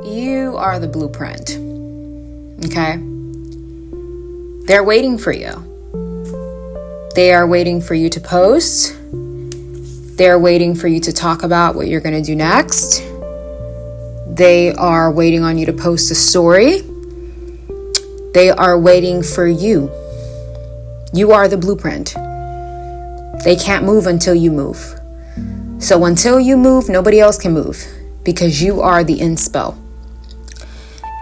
You are the blueprint. Okay? They're waiting for you. They are waiting for you to post. They're waiting for you to talk about what you're going to do next. They are waiting on you to post a story. They are waiting for you. You are the blueprint. They can't move until you move. So until you move, nobody else can move because you are the inspo.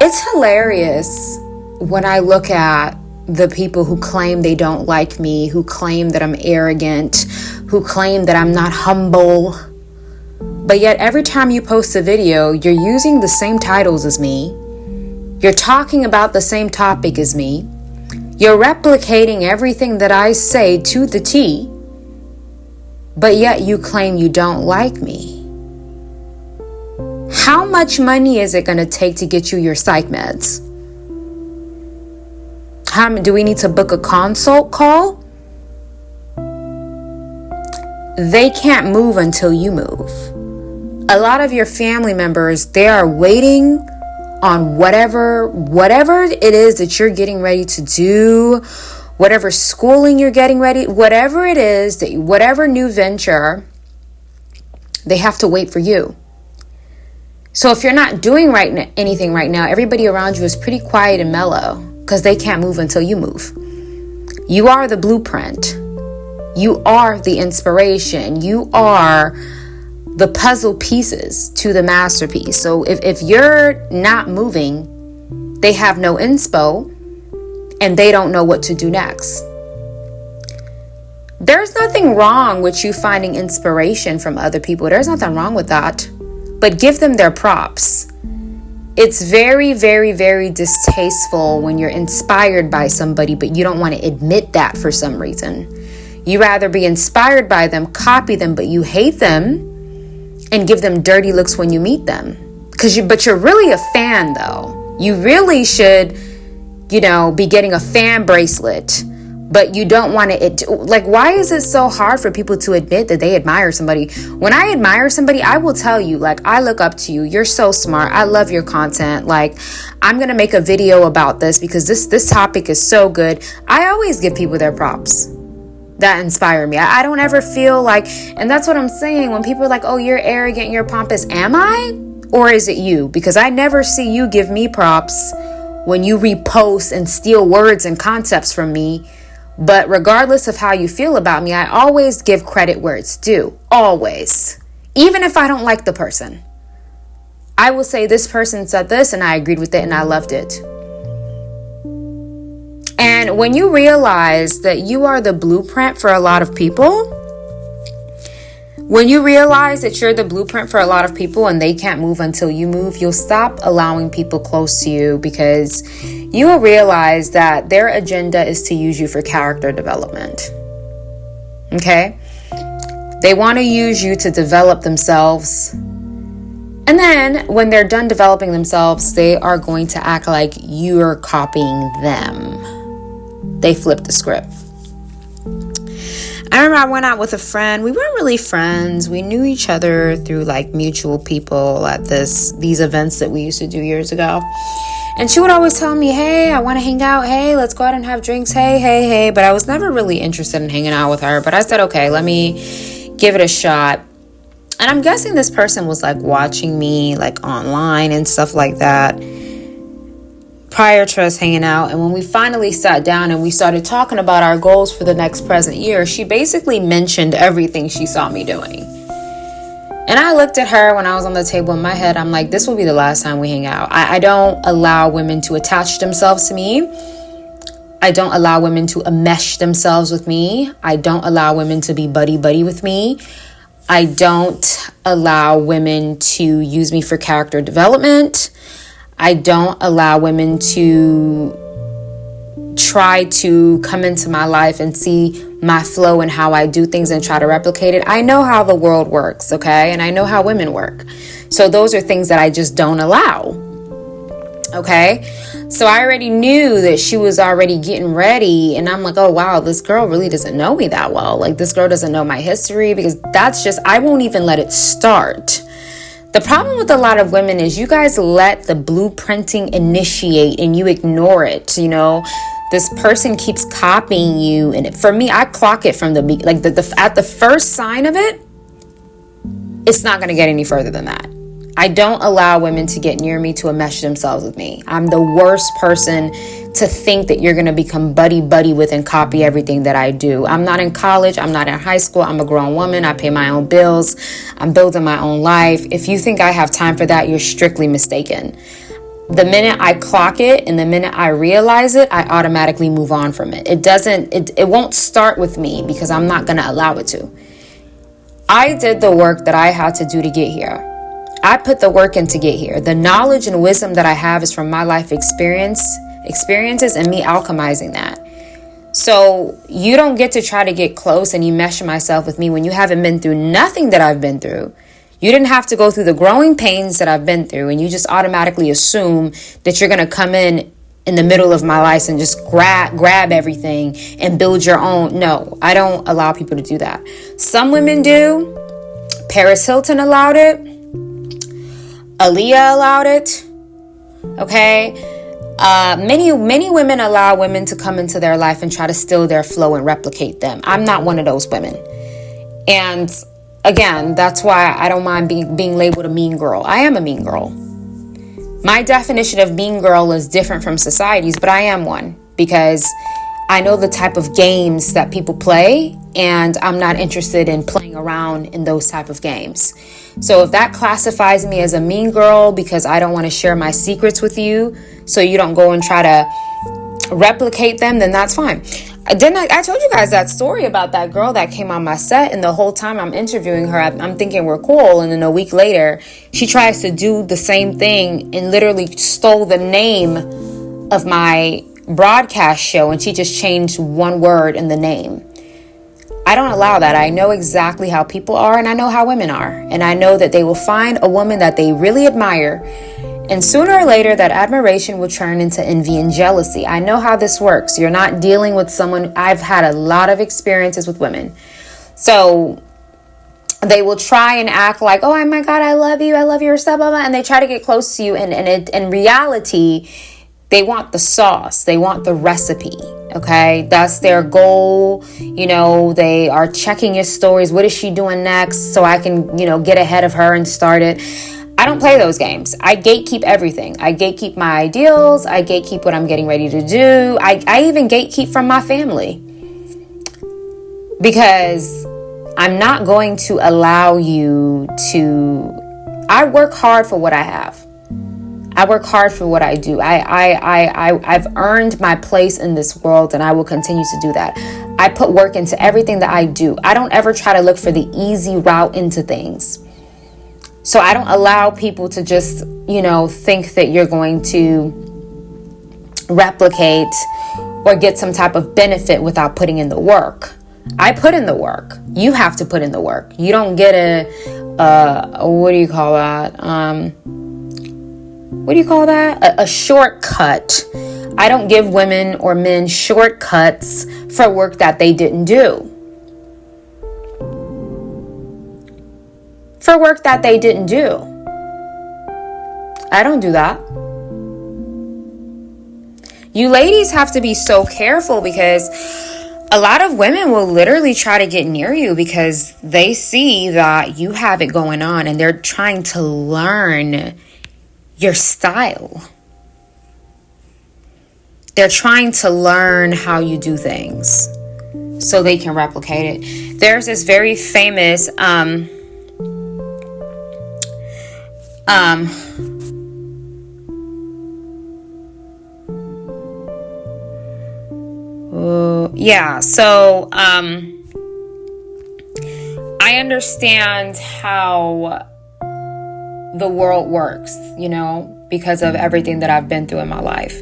It's hilarious when I look at the people who claim they don't like me, who claim that I'm arrogant, who claim that I'm not humble. But yet every time you post a video, you're using the same titles as me. You're talking about the same topic as me. You're replicating everything that I say to the T. But yet you claim you don't like me. How much money is it going to take to get you your psych meds? Do we need to book a consult call? They can't move until you move. A lot of your family members, they are waiting on whatever it is that you're getting ready to do, whatever schooling you're getting ready, whatever it is, that whatever new venture, they have to wait for you. So if you're not doing anything right now, everybody around you is pretty quiet and mellow because they can't move until you move. You are the blueprint. You are the inspiration. You are the puzzle pieces to the masterpiece. So if you're not moving, they have no inspo and they don't know what to do next. There's nothing wrong with you finding inspiration from other people. There's nothing wrong with that. But give them their props. It's very, very, very distasteful when you're inspired by somebody, but you don't want to admit that for some reason. You rather be inspired by them, copy them, but you hate them and give them dirty looks when you meet them. But you're really a fan though. You really should, be getting a fan bracelet, but you don't want to, why is it so hard for people to admit that they admire somebody? When I admire somebody, I will tell you, I look up to you. You're so smart. I love your content. I'm going to make a video about this because this topic is so good. I always give people their props that inspire me. I don't ever feel and that's what I'm saying. When people are like, oh, you're arrogant, you're pompous. Am I? Or is it you? Because I never see you give me props when you repost and steal words and concepts from me. But regardless of how you feel about me, I always give credit where it's due. Always. Even if I don't like the person. I will say this person said this and I agreed with it and I loved it. And when you realize that you are the blueprint for a lot of people, when you realize that you're the blueprint for a lot of people and they can't move until you move, you'll stop allowing people close to you because you will realize that their agenda is to use you for character development. Okay? They want to use you to develop themselves. And then when they're done developing themselves, they are going to act like you're copying them. They flip the script. I remember I went out with a friend. We weren't really friends. We knew each other through mutual people at these events that we used to do years ago. And she would always tell me, hey, I want to hang out. Hey, let's go out and have drinks. Hey. But I was never really interested in hanging out with her. But I said, okay, let me give it a shot. And I'm guessing this person was watching me online and stuff like that prior to us hanging out. And when we finally sat down and we started talking about our goals for the next present year, she basically mentioned everything she saw me doing. And I looked at her when I was on the table in my head. I'm like, this will be the last time we hang out. I don't allow women to attach themselves to me. I don't allow women to enmesh themselves with me. I don't allow women to be buddy-buddy with me. I don't allow women to use me for character development. I don't allow women to try to come into my life and see my flow and how I do things and try to replicate it. I know how the world works, okay? And I know how women work. So those are things that I just don't allow, okay? So I already knew that she was already getting ready. And I'm like, oh, wow, this girl really doesn't know me that well. This girl doesn't know my history because I won't even let it start. The problem with a lot of women is you guys let the blueprinting initiate and you ignore it. You know, this person keeps copying you. And for me, I clock it from at the first sign of it, it's not going to get any further than that. I don't allow women to get near me to enmesh themselves with me. I'm the worst person to think that you're going to become buddy with and copy everything that I do. I'm not in college. I'm not in high school. I'm a grown woman. I pay my own bills. I'm building my own life. If you think I have time for that, you're strictly mistaken. The minute I clock it and the minute I realize it, I automatically move on from it. It won't start with me because I'm not going to allow it to. I did the work that I had to do to get here. I put the work in to get here. The knowledge and wisdom that I have is from my life experiences and me alchemizing that. So you don't get to try to get close and you mesh myself with me when you haven't been through nothing that I've been through. You didn't have to go through the growing pains that I've been through, and you just automatically assume that you're going to come in the middle of my life and just grab everything and build your own. No, I don't allow people to do that. Some women do. Paris Hilton allowed it. Aaliyah allowed it. Okay. Many women allow women to come into their life and try to steal their flow and replicate them. I'm not one of those women. And again, that's why I don't mind being labeled a mean girl. I am a mean girl. My definition of mean girl is different from society's, but I am one because I know the type of games that people play, and I'm not interested in playing around in those type of games. So if that classifies me as a mean girl because I don't want to share my secrets with you so you don't go and try to replicate them, then that's fine. I told you guys that story about that girl that came on my set, and the whole time I'm interviewing her, I'm thinking we're cool, and then a week later she tries to do the same thing and literally stole the name of my broadcast show, and she just changed one word in the name. I don't allow that. I know exactly how people are, and I know how women are, and I know that they will find a woman that they really admire, and sooner or later that admiration will turn into envy and jealousy. I know how this works. You're not dealing with someone. I've had a lot of experiences with women, so they will try and act like, oh my God, I love you, blah, blah, blah, and they try to get close to you, and in reality, they want the sauce. They want the recipe. Okay. That's their goal. You know, they are checking your stories. What is she doing next? So I can, get ahead of her and start it. I don't play those games. I gatekeep everything. I gatekeep my ideals. I gatekeep what I'm getting ready to do. I even gatekeep from my family because I'm not going to allow you to. I work hard for what I have. I work hard for what I do. I've earned my place in this world, and I will continue to do that. I put work into everything that I do. I don't ever try to look for the easy route into things. So I don't allow people to just, think that you're going to replicate or get some type of benefit without putting in the work. I put in the work. You have to put in the work. You don't get what do you call that? A shortcut. I don't give women or men shortcuts for work that they didn't do. For work that they didn't do. I don't do that. You ladies have to be so careful because a lot of women will literally try to get near you because they see that you have it going on and they're trying to learn your style. They're trying to learn how you do things so they can replicate it. There's this very famous I understand how the world works, because of everything that I've been through in my life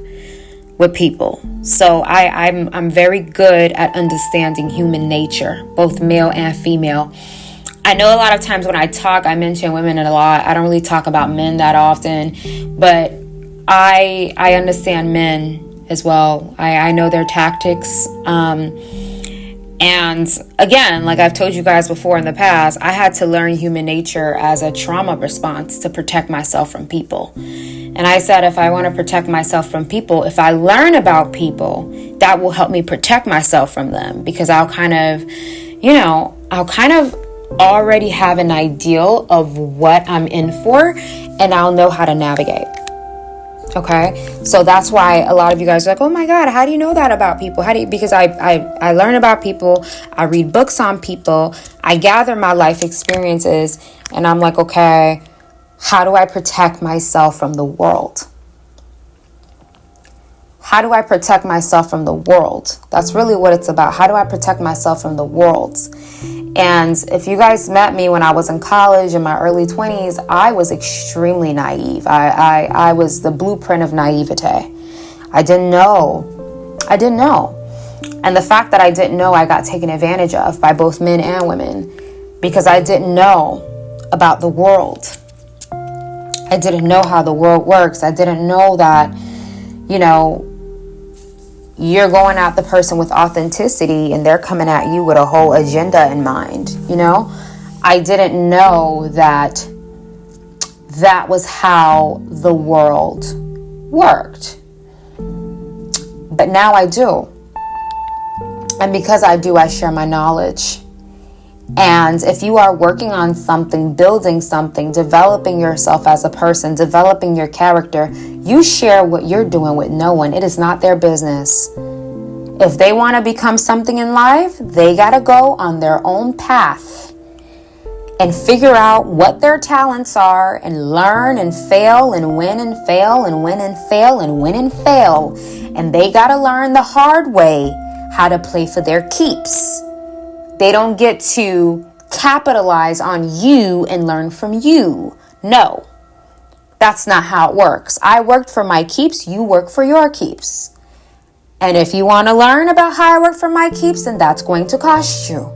with people. So I'm very good at understanding human nature, both male and female. I know a lot of times when I talk, I mention women a lot. I don't really talk about men that often, but I understand men as well. I know their tactics. And again, like I've told you guys before in the past, I had to learn human nature as a trauma response to protect myself from people. And I said, if I want to protect myself from people, if I learn about people, that will help me protect myself from them, because I'll kind of already have an ideal of what I'm in for, and I'll know how to navigate. Okay, so that's why a lot of you guys are like, oh my God, how do you know that about people? Because I learn about people, I read books on people, I gather my life experiences, and I'm like, okay, how do I protect myself from the world? How do I protect myself from the world? That's really what it's about. How do I protect myself from the world? And if you guys met me when I was in college in my early 20s, I was extremely naive. I was the blueprint of naivete. I didn't know. And the fact that I didn't know, I got taken advantage of by both men and women, because I didn't know about the world. I didn't know how the world works. I didn't know that, you're going at the person with authenticity and they're coming at you with a whole agenda in mind. I didn't know that was how the world worked. But now I do. And because I do, I share my knowledge. And if you are working on something, building something, developing yourself as a person, developing your character, you share what you're doing with no one. It is not their business. If they want to become something in life, they got to go on their own path and figure out what their talents are and learn and fail and win and fail and win and fail and win and fail. And they got to learn the hard way how to play for their keeps. They don't get to capitalize on you and learn from you. No, that's not how it works. I worked for my keeps. You work for your keeps. And if you want to learn about how I work for my keeps, then that's going to cost you.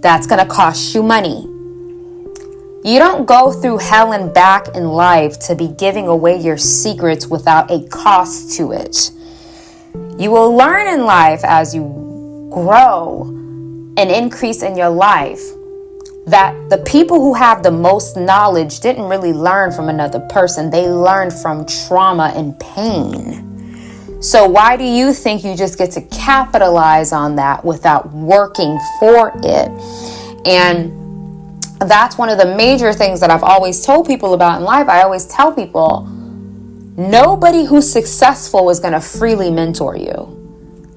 That's going to cost you money. You don't go through hell and back in life to be giving away your secrets without a cost to it. You will learn in life as you grow an increase in your life that the people who have the most knowledge didn't really learn from another person. They learned from trauma and pain. So why do you think you just get to capitalize on that without working for it? And that's one of the major things that I've always told people about in life. I always tell people, nobody who's successful is going to freely mentor you.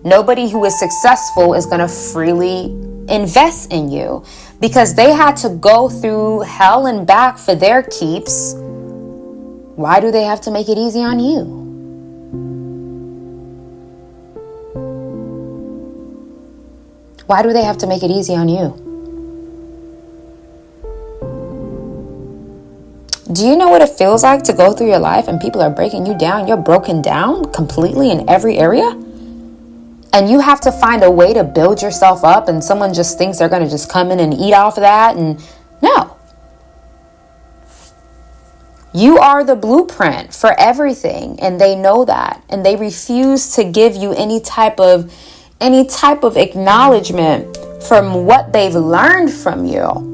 Nobody who is successful is going to freely invest in you, because they had to go through hell and back for their keeps. Why do they have to make it easy on you? Why do they have to make it easy on you? Do you know what it feels like to go through your life and people are breaking you down? You're broken down completely in every area. And you have to find a way to build yourself up, and someone just thinks they're going to just come in and eat off of that. And no. You are the blueprint for everything, and they know that. And they refuse to give you any type of acknowledgement from what they've learned from you.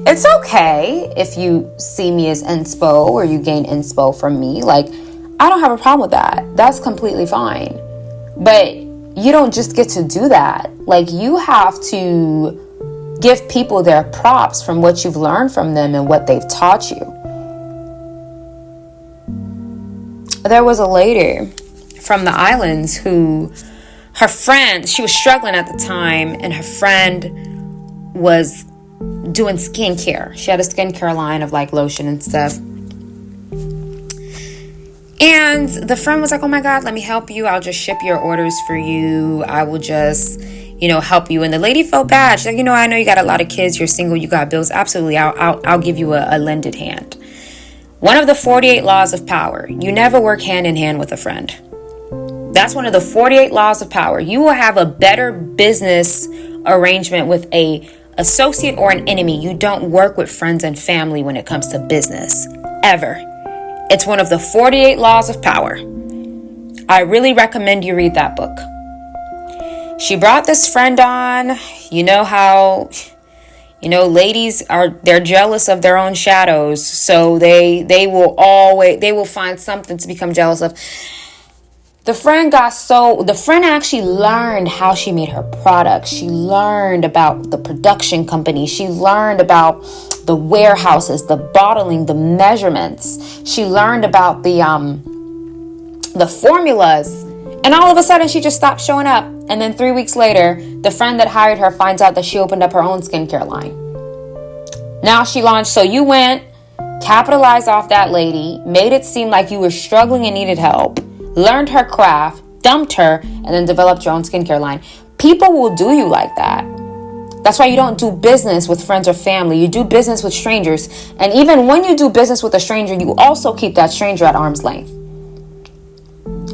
It's okay if you see me as inspo or you gain inspo from me. I don't have a problem with that. That's completely fine. But you don't just get to do that. You have to give people their props from what you've learned from them and what they've taught you. There was a lady from the islands who, her friend, she was struggling at the time, and her friend was doing skincare. She had a skincare line of lotion and stuff. And the friend was like, oh my God, let me help you. I'll just ship your orders for you. I will just, help you. And the lady felt bad. She's like, I know you got a lot of kids. You're single. You got bills. Absolutely. I'll give you a lended hand. One of the 48 laws of power. You never work hand in hand with a friend. That's one of the 48 laws of power. You will have a better business arrangement with a associate or an enemy. You don't work with friends and family when it comes to business. Ever. It's one of the 48 laws of power. I really recommend you read that book. She brought this friend on. You know how, ladies they're jealous of their own shadows. So they will find something to become jealous of. The friend actually learned how she made her products. She learned about the production company. She learned about the warehouses, the bottling, the measurements. She learned about the formulas. And all of a sudden, she just stopped showing up. And then 3 weeks later, the friend that hired her finds out that she opened up her own skincare line. Now she launched. So you went, capitalized off that lady, made it seem like you were struggling and needed help, learned her craft, dumped her, and then developed your own skincare line. People will do you like that. That's why you don't do business with friends or family. You do business with strangers. And even when you do business with a stranger, you also keep that stranger at arm's length.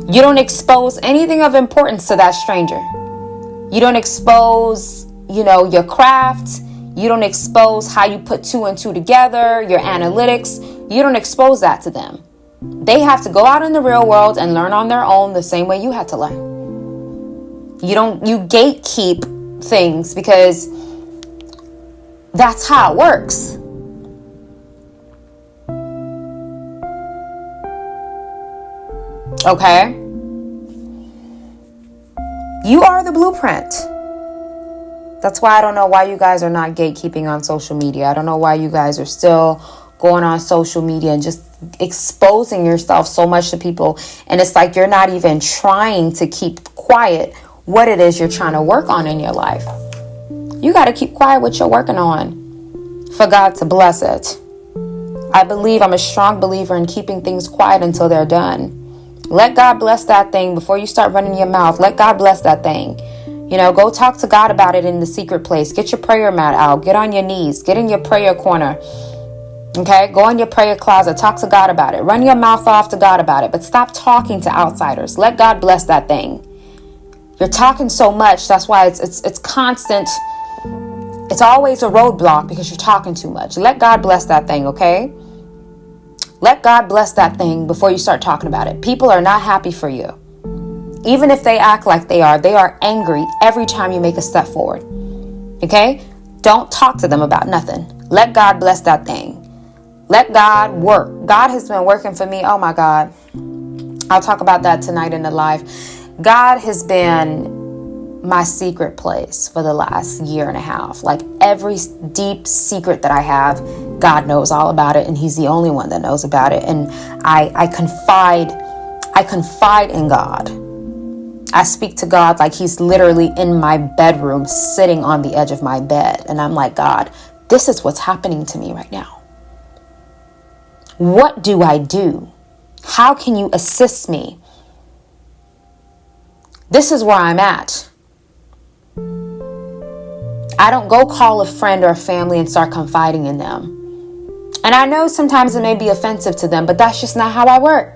You don't expose anything of importance to that stranger. You don't expose, your craft. You don't expose how you put 2 and 2 together, your analytics. You don't expose that to them. They have to go out in the real world and learn on their own the same way you had to learn. You gatekeep things because that's how it works. Okay? You are the blueprint. That's why I don't know why you guys are not gatekeeping on social media. I don't know why you guys are still going on social media and just exposing yourself so much to people. And it's like you're not even trying to keep quiet what it is you're trying to work on in your life. You got to keep quiet what you're working on for God to bless it. I'm a strong believer in keeping things quiet until they're done. Let God bless that thing before you start running your mouth. Let God bless that thing. Go talk to God about it in the secret place. Get your prayer mat out. Get on your knees. Get in your prayer corner. Okay? Go in your prayer closet. Talk to God about it. Run your mouth off to God about it. But stop talking to outsiders. Let God bless that thing. You're talking so much. That's why it's constant. It's always a roadblock because you're talking too much. Let God bless that thing, okay? Let God bless that thing before you start talking about it. People are not happy for you. Even if they act like they are angry every time you make a step forward. Okay? Don't talk to them about nothing. Let God bless that thing. Let God work. God has been working for me. Oh my God. I'll talk about that tonight in the live. God has been my secret place for the last year and a half. Like every deep secret that I have, God knows all about it. And he's the only one that knows about it. And I confide in God. I speak to God like he's literally in my bedroom, sitting on the edge of my bed. And I'm like, God, this is what's happening to me right now. What do I do? How can you assist me? This is where I'm at. I don't go call a friend or a family and start confiding in them. And I know sometimes it may be offensive to them, but that's just not how I work.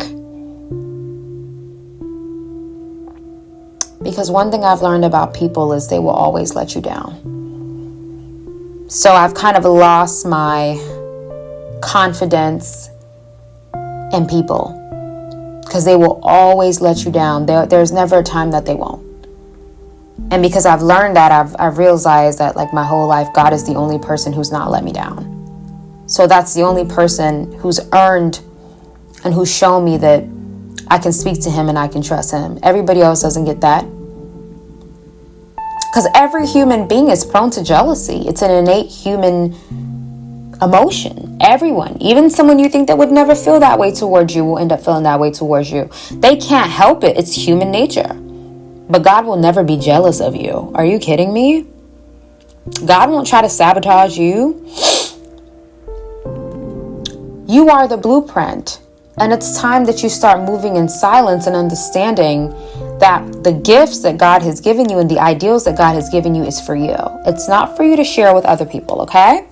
Because one thing I've learned about people is they will always let you down. So I've kind of lost my confidence in people because they will always let you down. There's never a time that they won't. And because I've learned that, I've realized that like my whole life, God is the only person who's not let me down. So that's the only person who's earned and who's shown me that I can speak to him and I can trust him. Everybody else doesn't get that. Because every human being is prone to jealousy. It's an innate human emotion. Everyone, even someone you think that would never feel that way towards you, will end up feeling that way towards you. They can't help it. It's human nature. But God will never be jealous of you. Are you kidding me? God won't try to sabotage you. You are the blueprint. And it's time that you start moving in silence and understanding that the gifts that God has given you and the ideals that God has given you is for you. It's not for you to share with other people, okay?